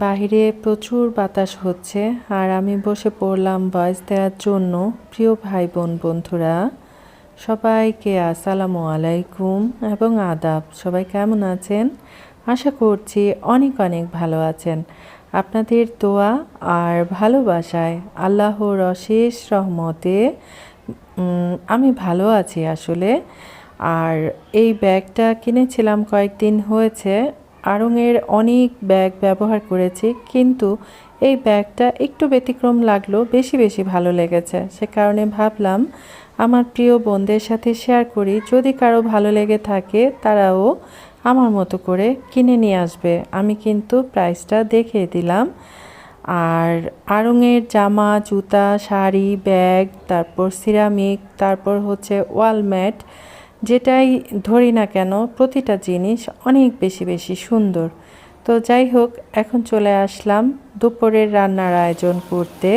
বাহিরে প্রচুর বাতাস হচ্ছে আর আমি বসে পড়লাম ভয়েস দেওয়ার জন্য। প্রিয় ভাই বোন বন্ধুরা সবাইকে আসসালামু আলাইকুম এবং আদাব। সবাই কেমন আছেন? আশা করছি অনেক অনেক ভালো আছেন। আপনাদের দোয়া আর ভালোবাসায় আল্লাহর অশেষ রহমতে আমি ভালো আছি আসলে। আর এই ব্যাগটা কিনেছিলাম কয়েকদিন হয়েছে। আড়ংয়ের অনেক ব্যাগ ব্যবহার করেছি, কিন্তু এই ব্যাগটা একটু ব্যতিক্রম লাগলো, বেশি বেশি ভালো লেগেছে। সে কারণে ভাবলাম আমার প্রিয় বোনদের সাথে শেয়ার করি, যদি কারো ভালো লেগে থাকে তারাও আমার মতো করে কিনে নিয়ে আসবে। আমি কিন্তু প্রাইসটা দেখিয়ে দিলাম। আর আড়ংয়ের জামা, জুতা, শাড়ি, ব্যাগ, তারপর সিরামিক, তারপর হচ্ছে ওয়ালম্যাট, যেটাই ধরি না কেন প্রতিটা জিনিস অনেক বেশি বেশি সুন্দর। তো যাই হোক, এখন চলে আসলাম দুপুরের রান্নার আয়োজন করতে।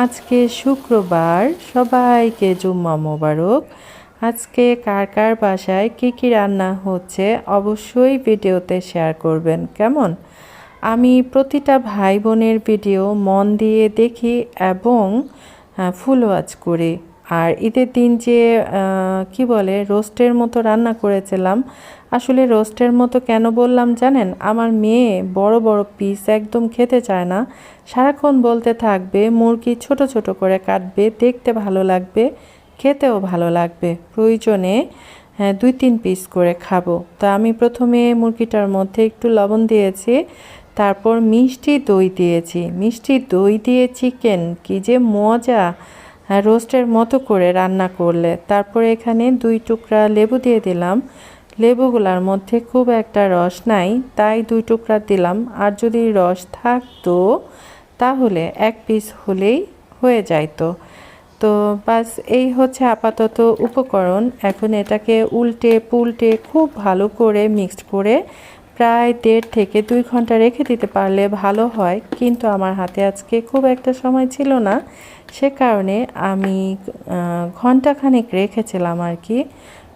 আজকে শুক্রবার, সবাইকে জুম্মা মোবারক। আজকে কার কার বাসায় কী কী রান্না হচ্ছে অবশ্যই ভিডিওতে শেয়ার করবেন, কেমন? আমি প্রতিটা ভাই বোনের ভিডিও মন দিয়ে দেখি এবং ফুল ওয়াচ করি। আর ঈদের দিন যে কি বলে রোস্টের মতো রান্না করেছিলাম, আসলে রোস্টের মতো কেন বললাম জানেন? আমার মেয়ে বড় বড় পিস একদম খেতে চায় না, সারাক্ষণ বলতে থাকবে মুরগি ছোট ছোট করে কাটবে, দেখতে ভালো লাগবে, খেতেও ভালো লাগবে, প্রয়োজনে 2-3 পিস করে খাবো। তা আমি প্রথমে মুরগিটার মধ্যে একটু লবণ দিয়েছি, তারপর মিষ্টি দই দিয়েছি। মিষ্টি দই দিয়ে চিকেন কি যে মজা, রোস্টের মতো করে রান্না করলে। তারপরে এখানে 2 টুকরা লেবু দিয়ে দিলাম। লেবুগুলার মধ্যে খুব একটা রস নাই, তাই 2 টুকরা দিলাম। আর যদি রস থাকতো তাহলে 1 পিস হলেই হয়ে যাইতো। তো বাস এই হচ্ছে আপাতত উপকরণ। এখন এটাকে উল্টে পুল্টে খুব ভালো করে মিক্সড করে প্রায় 1.5 থেকে 2 ঘন্টা রেখে দিতে পারলে ভালো হয়, কিন্তু আমার হাতে আজকে খুব একটা সময় ছিল না, সে কারণে আমি ঘন্টাখানেক রেখেছিলাম আর কি।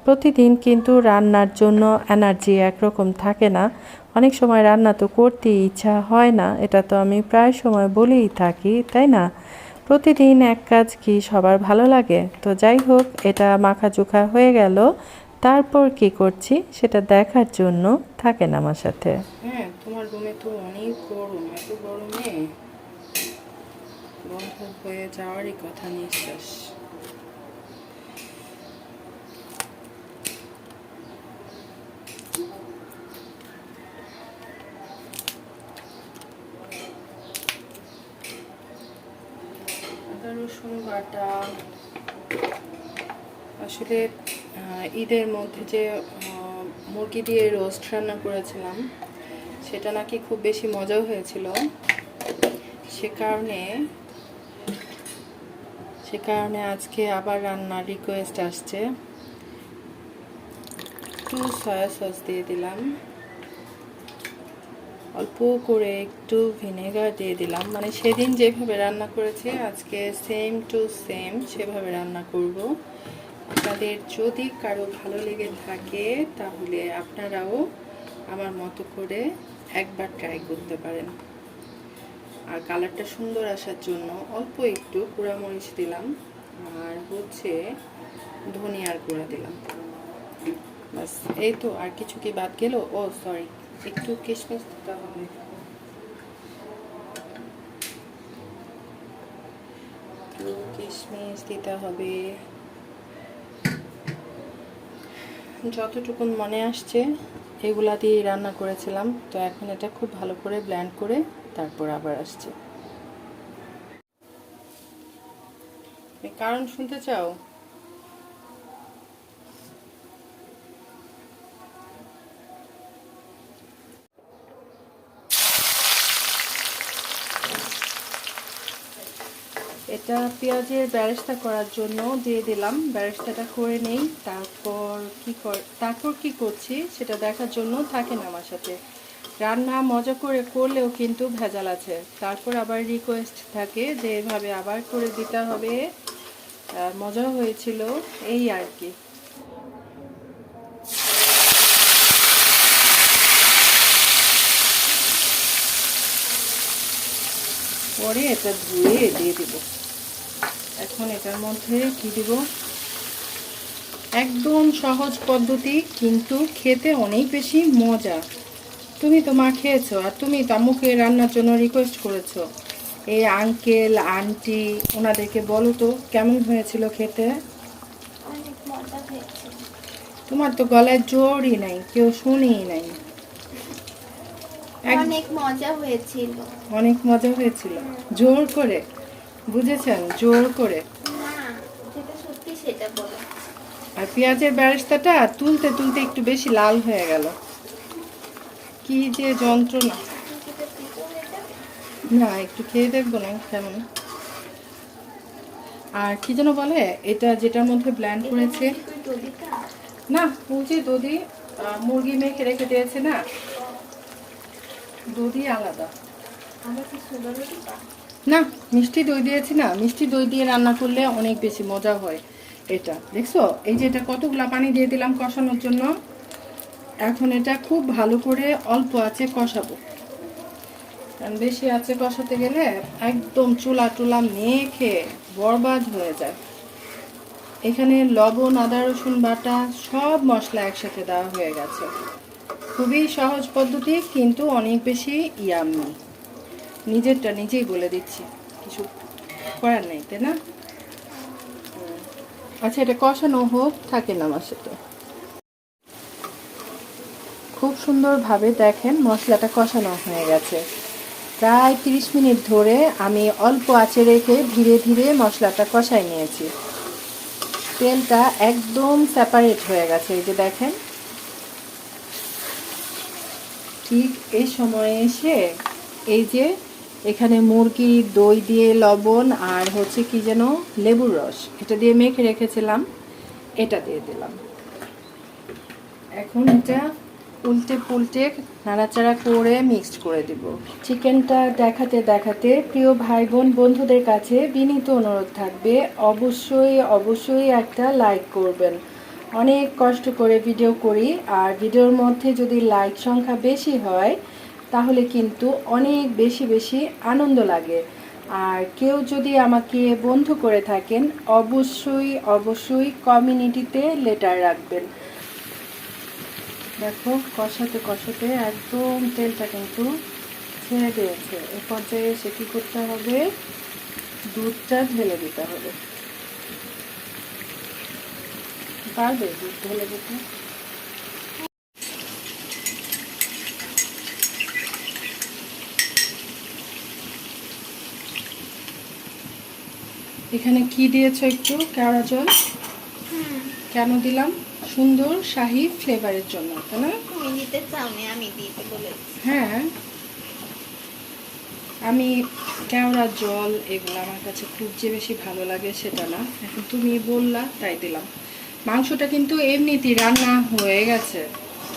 প্রতিদিন কিন্তু রান্নার জন্য এনার্জি একরকম থাকে না, অনেক সময় রান্না তো করতেই ইচ্ছা হয় না, এটা তো আমি প্রায় সময় বলেই থাকি, তাই না? প্রতিদিন এক কাজ কি সবার ভালো লাগে? তো যাই হোক, এটা মাখাজোখা হয়ে গেল। তারপর কি করছি সেটা দেখার জন্য থাকেন আমার সাথে। হ্যাঁ, তোমার রুমে তো অনেক গরম, এত গরমে বন্ধ হয়ে যাওয়ারই কথা নিঃশ্বাস। আদা রসুন বাটা আসলে ঈদের মধ্যে যে মুরগি দিয়ে রোস্ট রান্না করেছিলাম সেটা নাকি খুব বেশি মজাও হয়েছিল। সে কারণে আজকে আবার রান্নার রিকোয়েস্ট আসছে। একটু সয়া সস দিয়ে দিলাম, অল্প করে একটু ভিনেগার দিয়ে দিলাম। মানে সেদিন যেভাবে রান্না করেছে আজকে সেম টু সেম সেভাবে রান্না করব। আপনাদের যদি কারো ভালো লেগে থাকে তাহলে আপনারাও আমার মতো করে একবার ট্রাই করতে পারেন। আর কালারটা সুন্দর আসার জন্য অল্প একটু পোড়ামরিচ দিলাম, আর হচ্ছে ধনিয়ার গুঁড়া দিলাম। বাস, এই তো। আর কিছু কি বাদ গেল? ও সরি, একটু কিশমিশ দিতে হবে। একটু কিশমিশ দিতে হবে, যতটুকুন মনে আসছে এগুলা দিয়ে রান্না করেছিলাম। তো এখন এটা খুব ভালো করে ব্লেন্ড করে তারপর আবার আসছে। কারণ শুনতে চাও? এটা পেঁয়াজের বেরেস্তা করার জন্য দিয়ে দিলাম। বেরেস্তাটা করে নেই, তারপর কি করছি সেটা দেখার জন্য থাকেন আমার সাথে। রান্না মজা করে করলেও কিন্তু ভেজাল আছে, তারপর আবার রিকোয়েস্ট থাকে যে এভাবে আবার করে দিতে হবে। মজা হয়েছিল এই আর কি। পরে এটা ধুয়ে দিয়ে দিব। এখন এটার মধ্যে কি দিব, একদম সহজ পদ্ধতি কিন্তু খেতে অনেক বেশি মজা। তুমি তো মা খেয়েছো, আর তুমি তো আম্মুকে রান্নার জন্য রিকোয়েস্ট করেছো। এই আঙ্কেল আন্টি ওনাদেরকে বলো তো কেমন হয়েছিল খেতে। অনেক মজা হয়েছে। তোমার তো গলায় জোরই নাই, কেউ শুনেই নাই। অনেক মজা হয়েছিল। অনেক মজা হয়েছিল, জোর করে বুঝেছেন, জোর করে। না, যেটা সত্যি সেটা বলো। আর পেঁয়াজের বেরেস্তাটা তুলতে তুলতে একটু বেশি লাল হয়ে গেল, কি যে যন্ত্রণা। না, একটু খেয়ে দেখবো না কেমন। আর কি যেন বলে এটা যেটার মধ্যে ব্ল্যান্ড করেছে, না ও যে দধি মুরগি মেখে রেখে দিয়েছে না, দধি আলাদা। না, মিষ্টি দই দিয়েছি না, মিষ্টি দই দিয়ে রান্না করলে অনেক বেশি মজা হয়। এটা দেখছো, এই যে এটা কতগুলা পানি দিয়ে দিলাম কষানোর জন্য। এখন এটা খুব ভালো করে অল্প আঁচে কষাবো, কারণ বেশি আঁচে কষাতে গেলে একদম চুলা টুলা মেখে বরবাদ হয়ে যায়। এখানে লবণ, আদা রসুন বাটা সব মশলা একসাথে দেওয়া হয়ে গেছে। খুবই সহজ পদ্ধতি কিন্তু অনেক বেশি ইয়াম্মি। নিজেরটা নিজেই বলে দিচ্ছি, কিছু করার নেই, তাই না? আচ্ছা, এটা কষানো হোক, থাকে না আমার সাথে। খুব সুন্দরভাবে দেখেন মশলাটা কষানো হয়ে গেছে। প্রায় 30 মিনিট ধরে আমি অল্প আঁচে রেখে ধীরে ধীরে মশলাটা কষাই নিয়েছি। তেলটা একদম সেপারেট হয়ে গেছে, এই যে দেখেন। ঠিক এই সময়ে এসে এই যে এখানে মুরগি দই দিয়ে লবণ আর হচ্ছে কি যেন লেবুর রস, এটা দিয়ে মেখে রেখেছিলাম, এটা দিয়ে দিলাম। এখন এটা উল্টে পুল্টে নাড়াচাড়া করে মিক্সড করে দিব। চিকেনটা দেখাতে দেখাতে প্রিয় ভাই বোন বন্ধুদের কাছে বিনীত অনুরোধ থাকবে, অবশ্যই অবশ্যই একটা লাইক করবেন। অনেক কষ্ট করে ভিডিও করি, আর ভিডিওর মধ্যে যদি লাইক সংখ্যা বেশি হয় তাহলে কিন্তু অনেক বেশি বেশি আনন্দ লাগে। আর কেউ যদি আমাকে বন্ধু করে থাকেন অবশ্যই অবশ্যই কমিউনিটিতে লেটার রাখবেন। দেখো কষাতে কষাতে একদম তেলটা কিন্তু ছেড়ে দিয়েছে। এ পর্যায়ে এসে কী করতে হবে, দুধটা ঢেলে দিতে হবে। পারবে দুধ ঢেলে দিতে? এখানে কি দিয়েছো, একটু কেওড়া জল। কেন দিলাম? সুন্দর শাহি ফ্লেভারের জন্য, তাই না? তুমি দিতে চাওনি, আমি দিতে বলেছি। হ্যাঁ, আমি কেওড়া জল এগুলো আমার কাছে খুব যে বেশি ভালো লাগে সেটা না, এখন তুমি বললা তাই দিলাম। মাংসটা কিন্তু এমনিতেই রান্না হয়ে গেছে,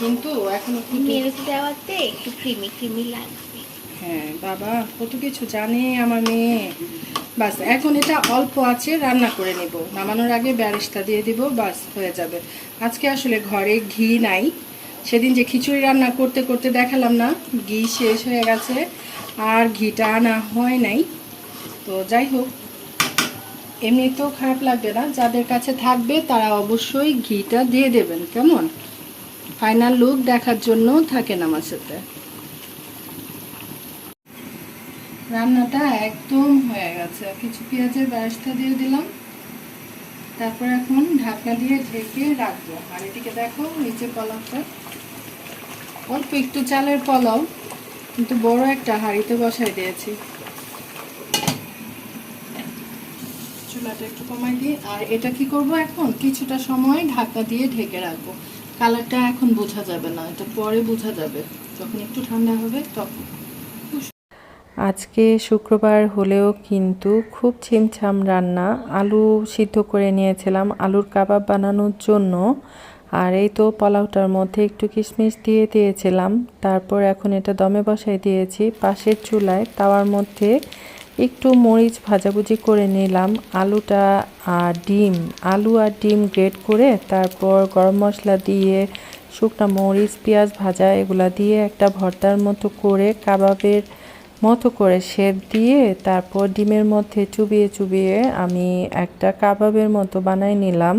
কিন্তু এখন মিল্ক দেওয়াতে একটু ক্রিমি ক্রিমি লাগবে। হ্যাঁ বাবা, কত কিছু জানে আমার মেয়ে। বাস এখন এটা অল্প আছে রান্না করে নেব, নামানোর আগে বেরেস্তা দিয়ে দিব, বাস হয়ে যাবে। আজকে আসলে ঘরে ঘি নাই, সেদিন যে খিচুড়ি রান্না করতে করতে দেখালাম না, ঘি শেষ হয়ে গেছে আর ঘিটা আনা হয় নাই। তো যাই হোক, এমনিতেও খারাপ লাগবে না, যাদের কাছে থাকবে তারা অবশ্যই ঘিটা দিয়ে দেবেন। কেমন ফাইনাল লুক দেখার জন্য থাকেন আমার সাথে। রান্নাটা একদম হয়ে গেছে, কিছু পেঁয়াজের বেরেস্তা দিয়ে দিলাম, তারপর এখন ঢাকনা দিয়ে ঢেকে রাখবো। আর এদিকে দেখো নিচে পোলাওটা, অল্প একটু চালের পোলাও, কিন্তু বড় একটা হাঁড়িতে বসাই দিয়েছি। চুলাটা একটু কমাই দিই। আর এটা কি করব, এখন কিছুটা সময় ঢাকনা দিয়ে ঢেকে রাখবো। কালারটা এখন বোঝা যাবে না, এটা পরে বোঝা যাবে, যখন একটু ঠান্ডা হবে তখন। আজকে শুক্রবার হলেও কিন্তু খুব ছিমছাম রান্না। আলু সিদ্ধ করে নিয়েছিলাম আলুর কাবাব বানানোর জন্য, আর এই তো পোলাওটার মধ্যে একটু কিশমিশ দিয়ে দিয়েছিলাম। তারপর এখন এটা দমে বসাই দিয়েছি পাশের চুলায়, তাওয়ার মধ্যে একটু মরিচ ভাজাভুজি করে নিলাম। আলুটা আর ডিম, আলু আর ডিম গ্রেট করে তারপর গরম মশলা দিয়ে শুকনো মরিচ পেঁয়াজ ভাজা এগুলা দিয়ে একটা ভর্তার মতো করে কাবাবের মতো করে শেপ দিয়ে তারপর ডিমের মধ্যে চুবিয়ে চুবিয়ে আমি একটা কাবাবের মতো বানাই নিলাম।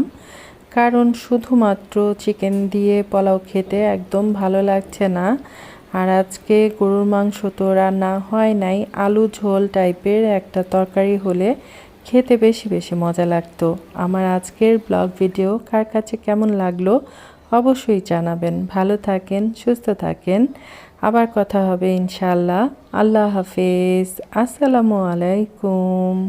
কারণ শুধুমাত্র চিকেন দিয়ে পোলাও খেতে একদম ভালো লাগছে না। আর আজকে গরুর মাংস তো রান্না হয় নাই, আলু ঝোল টাইপের একটা তরকারি হলে খেতে বেশি বেশি মজা লাগতো। আমার আজকের ব্লগ ভিডিও কার কাছে কেমন লাগলো অবশ্যই জানাবেন। ভালো থাকেন, সুস্থ থাকেন, আবার কথা হবে ইনশাআল্লাহ। আল্লাহ হাফেজ, আসসালামু আলাইকুম।